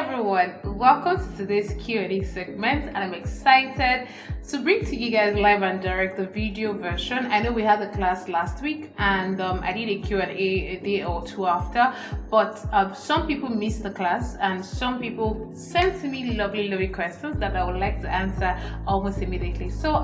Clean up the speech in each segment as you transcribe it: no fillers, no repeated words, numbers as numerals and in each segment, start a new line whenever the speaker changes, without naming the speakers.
everyone, welcome to today's Q&A segment, and I'm excited to bring to you guys live and direct the video version. I know we had the class last week and I did a Q&A a day or two after, but some people missed the class and some people sent me lovely questions that I would like to answer almost immediately. So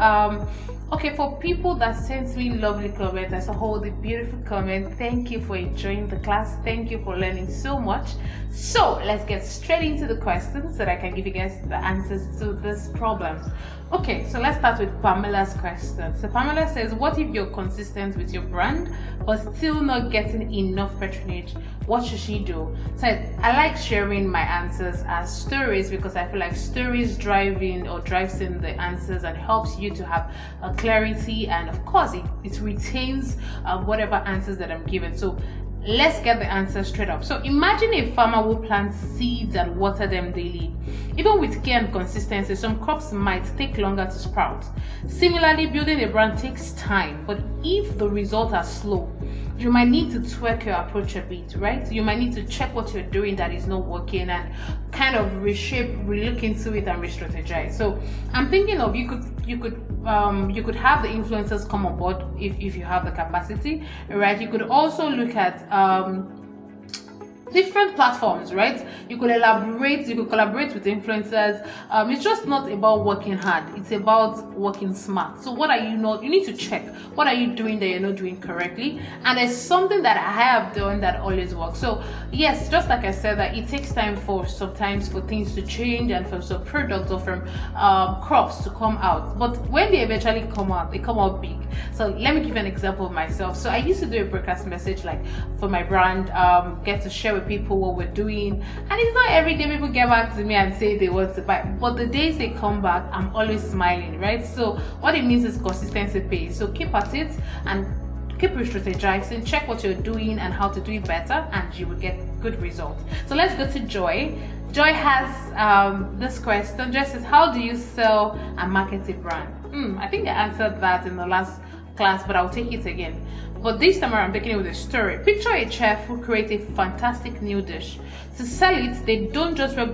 okay, for people that sent me lovely comments, I saw the beautiful comment. Thank you for enjoying the class. Thank you for learning so much. So let's get straight into the questions so that I can give you guys the answers to these problems. Okay, so let's start with Pamela's question. So Pamela says, what if you're consistent with your brand but still not getting enough patronage? What should she do? So I like sharing my answers as stories because I feel like stories drives in the answers and helps you to have a clarity, and of course it retains whatever answers that I'm given. So let's get the answer straight up. So imagine a farmer who plants seeds and water them daily. Even with care and consistency, some crops might take longer to sprout. Similarly, building a brand takes time, but if the results are slow, you might need to tweak your approach a bit, right? You might need to check what you're doing that is not working and kind of relook into it and re-strategize. So I'm thinking of you could have the influencers come on board if you have the capacity, right? You could also look at different platforms, right? You could collaborate with influencers. It's just not about working hard, it's about working smart. So what are you not, you need to check what are you doing that you're not doing correctly, and there's something that I have done that always works. So yes, just like I said, that it takes time sometimes for things to change and for some products or from crops to come out, but when they eventually come out, they come out big. So let me give you an example of myself. So I used to do a broadcast message like for my brand, get to share with people what we're doing, and it's not every day people get back to me and say they want to buy, but the days they come back, I'm always smiling, right? So what it means is consistency pays. So keep at it and keep re-strategizing, check what you're doing and how to do it better, and you will get good results. So let's go to Joy. Joy has this question. Joy says, how do you sell and market a brand? I think I answered that in the last class, but I'll take it again. But this time around, I'm taking it with a story. Picture a chef who creates a fantastic new dish. To sell it, they don't just list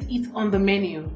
it on the menu,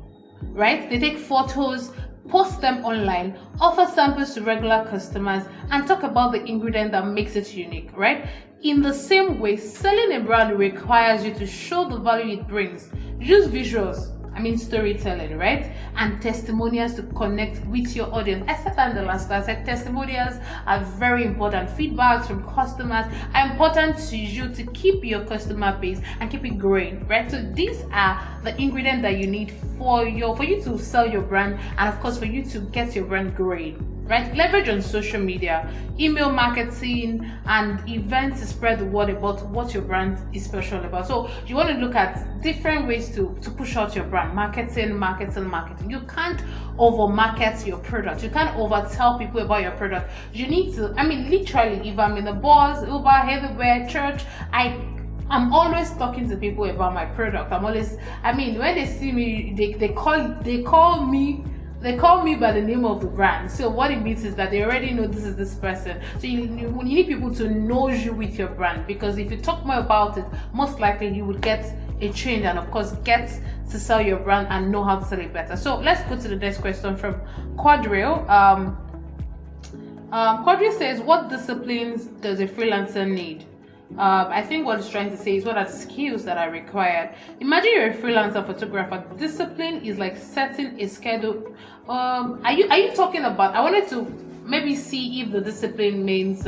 right? They take photos, post them online, offer samples to regular customers, and talk about the ingredient that makes it unique, right? In the same way, selling a brand requires you to show the value it brings. Use visuals, storytelling, right? And testimonials to connect with your audience. I said that in the last class. I said testimonials are very important. Feedbacks from customers are important to you to keep your customer base and keep it growing, right? So these are the ingredients that you need for you to sell your brand, and of course for you to get your brand growing. Right? Leverage on social media, email marketing, and events to spread the word about what your brand is special about. So you want to look at different ways to push out your brand. Marketing. You can't over market your product. You can't over tell people about your product. You need to, literally, if I'm in the bus, Uber, everywhere, church, I'm always talking to people about my product. When they see me, they call me by the name of the brand. So what it means is that they already know this is this person. So you need people to know you with your brand, because if you talk more about it, most likely you would get a change and of course get to sell your brand and know how to sell it better. So let's go to the next question from Quadrille. Quadrille says, what disciplines does a freelancer need? I think what it's trying to say is what are the skills that are required. Imagine you're a freelancer photographer. Discipline is like setting a schedule. Are you talking about, I wanted to maybe see if the discipline means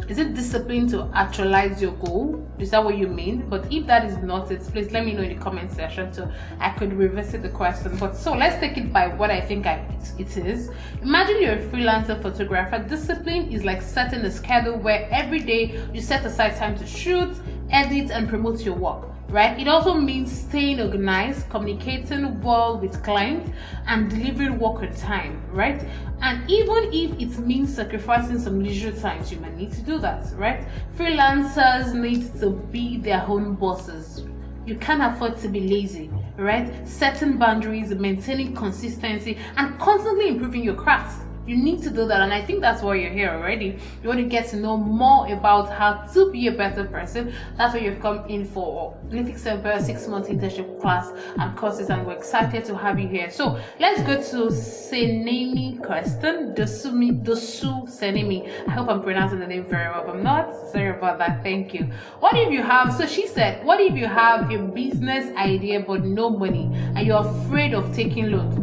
is it discipline to actualize your goal? Is that what you mean? But if that is not it, please let me know in the comment section so I could revisit the question. But so let's take it by what I think it is. Imagine you're a freelancer photographer. Discipline is like setting a schedule where every day you set aside time to shoot, edit, and promote your work. Right? It also means staying organized, communicating well with clients, and delivering work on time, right? And even if it means sacrificing some leisure times, you might need to do that, right? Freelancers need to be their own bosses. You can't afford to be lazy, right? Setting boundaries, maintaining consistency, and constantly improving your craft. You need to do that, and I think that's why you're here already. You want to get to know more about how to be a better person. That's why you've come in for Lytics Semper 6-month internship class and courses, and we're excited to have you here. So let's go to Senemi question. Dosu Senemi. I hope I'm pronouncing the name very well. If I'm not, sorry about that. Thank you. What if you have, so she said, what if you have a business idea but no money and you're afraid of taking loans?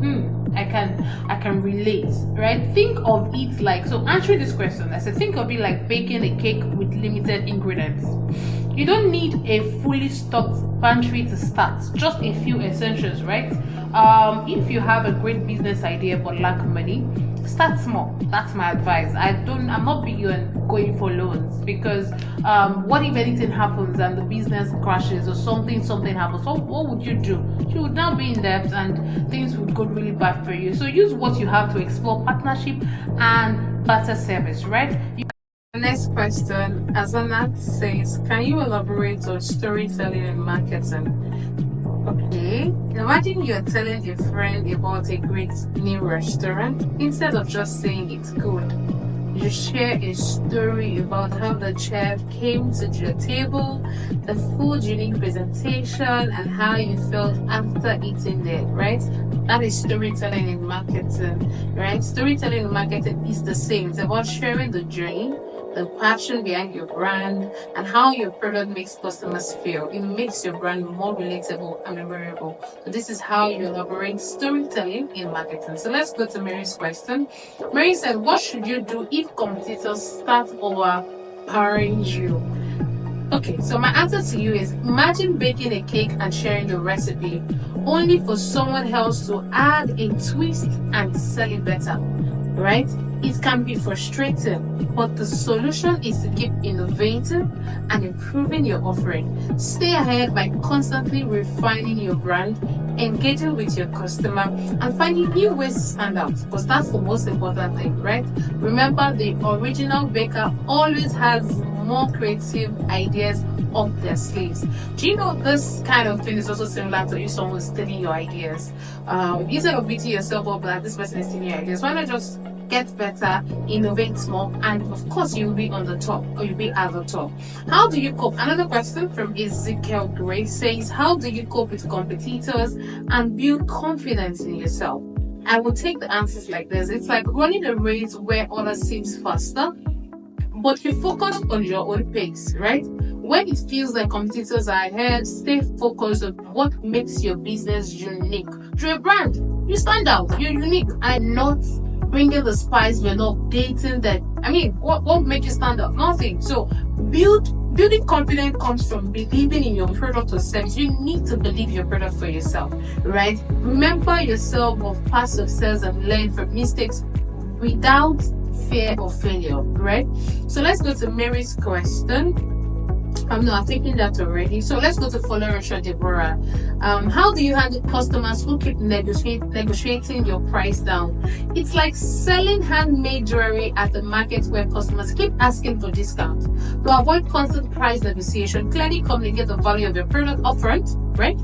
I can relate, right? Think of it like, so answering this question, I said think of it like baking a cake with limited ingredients. You don't need a fully stocked pantry to start, just a few essentials, right? If you have a great business idea but lack money, start small. That's my advice. I'm not big on going for loans, because what if anything happens and the business crashes or something happens? So what would you do? You would now be in debt and things would go really bad for you. So use what you have to explore partnership and better service, right? The next question, Azanat says, can you elaborate on storytelling and marketing? Okay, imagine you're telling a friend about a great new restaurant. Instead of just saying it's good, you share a story about how the chef came to your table, the food's unique presentation, and how you felt after eating there, right? That is storytelling in marketing, right? Storytelling in marketing is the same. It's about sharing the journey, the passion behind your brand, and how your product makes customers feel. It makes your brand more relatable and memorable. So this is how you elaborate storytelling in marketing. So let's go to Mary's question. Mary said, what should you do if competitors start overpowering you? Okay, so my answer to you is, imagine baking a cake and sharing your recipe, only for someone else to add a twist and sell it better, right? It can be frustrating, but the solution is to keep innovating and improving your offering. Stay ahead by constantly refining your brand, engaging with your customer, and finding new ways to stand out, because that's the most important thing, right? Remember, the original baker always has more creative ideas up their sleeves. Do you know this kind of thing is also similar to if someone's stealing your ideas? Instead of beating yourself up like this person is stealing your ideas, why not just get better, innovate more, and of course you'll be on the top, or you'll be at the top. How do you cope? Another question from Ezekiel Gray says, how do you cope with competitors and build confidence in yourself? I will take the answers like this. It's like running a race where others seems faster, but you focus on your own pace, right? When it feels like competitors are ahead, stay focused on what makes your business unique. You're a brand, you stand out, you're unique, and not bringing the spice, we're not dating that. I mean, what makes you stand out? Nothing. So building confidence comes from believing in your product or service. You need to believe your product for yourself, right? Remember yourself of past success and learn from mistakes without fear of failure, right? So let's go to Mary's question. No, I've taken that already. So let's go to Folorosha Deborah. How do you handle customers who keep negotiating your price down? It's like selling handmade jewelry at the market where customers keep asking for discounts. To avoid constant price negotiation, clearly communicate the value of your product upfront, right?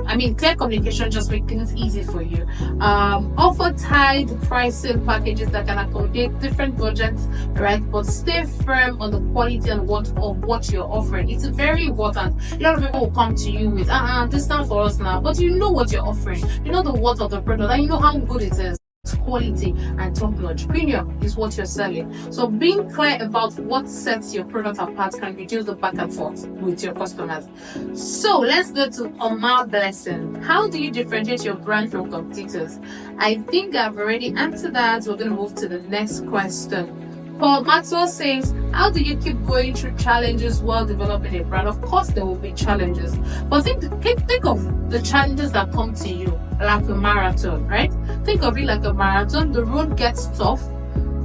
I mean, clear communication just makes things easy for you. Offer tied pricing packages that can accommodate different budgets, right? But stay firm on the quality and what you're offering. It's very important. A lot of people will come to you with, discount for us now, but you know what you're offering. You know the worth of the product, and you know how good it is. Quality and top-notch. Premium is what you're selling. So being clear about what sets your product apart can reduce the back and forth with your customers. So let's go to Omar Blessing. How do you differentiate your brand from competitors? I think I've already answered that. We're going to move to the next question. Paul Maxwell says, how do you keep going through challenges while developing a brand? Of course, there will be challenges, but think of the challenges that come to you like a marathon, right? Think of it like a marathon. The road gets tough.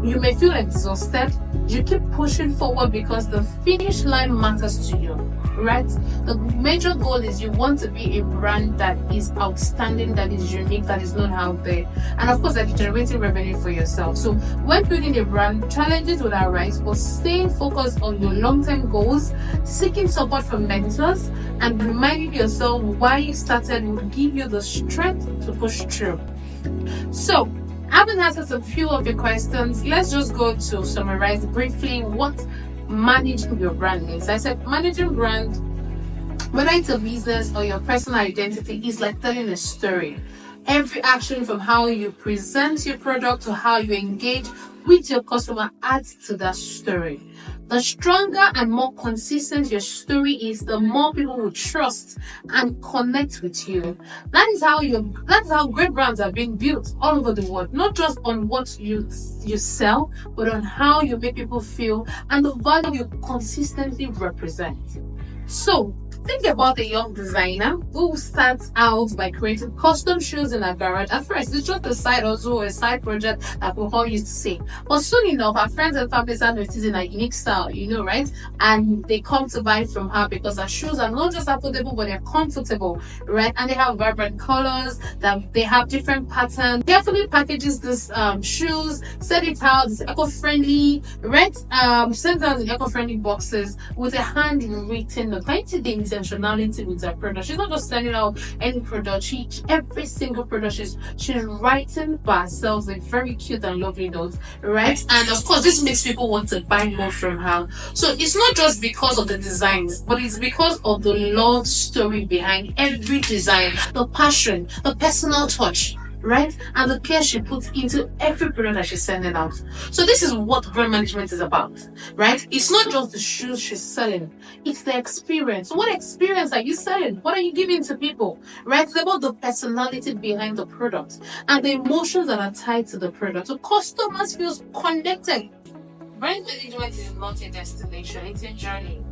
You may feel exhausted. You keep pushing forward because the finish line matters to you, right? The major goal is you want to be a brand that is outstanding, that is unique, that is known out there, and of course that is generating revenue for yourself. So when building a brand, challenges will arise, but staying focused on your long-term goals, seeking support from mentors, and reminding yourself why you started will give you the strength to push through. So Having answered a few of your questions, let's just go to summarize briefly what managing your brand means. I said managing brand, whether it's a business or your personal identity, is like telling a story. Every action from how you present your product to how you engage with your customer adds to that story. The stronger and more consistent your story is, the more people will trust and connect with you. That's how great brands are being built all over the world, not just on what you sell, but on how you make people feel and the value you consistently represent. So think about a young designer who starts out by creating custom shoes in her garage. At first, it's just a side hustle or a side project, like we all used to say. But soon enough, her friends and family start noticing her unique style, right? And they come to buy from her because her shoes are not just affordable, but they're comfortable, right? And they have vibrant colors, that they have different patterns. Carefully packages this shoes, send it out, it's eco-friendly, right? Sends out in eco-friendly boxes with a handwritten note. Can you see the intentionality with her product? She's not just sending out any product. Every single product she's writing by herself a very cute and lovely note, right? And of course, this makes people want to buy more from her. So it's not just because of the designs, but it's because of the love story behind every design, the passion, the personal touch, right? And the care she puts into every product that she's sending out. So this is what brand management is about, right? It's not just the shoes she's selling, it's the experience. So what experience are you selling? What are you giving to people, right? It's about the personality behind the product and the emotions that are tied to the product. So customers feel connected. Brand management is not a destination, it's a journey.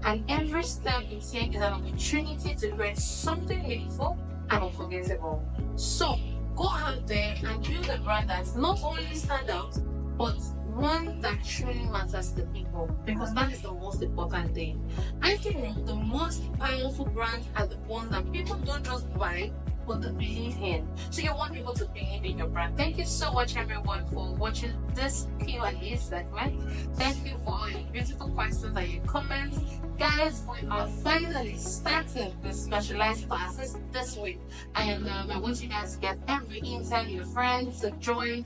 And every step you take is an opportunity to create something meaningful and unforgettable. So go out there and build a brand that's not only stand out, but one that truly matters to people, because that is the most important thing. I think the most powerful brands are the ones that people don't just buy, but they believe in. So you want people to believe in your brand. Thank you so much, everyone, for watching this Q&A segment. Thank you for all your beautiful questions and your comments. Guys, we are finally starting the specialized classes this week, and I want you guys to get every intern, your friends to join.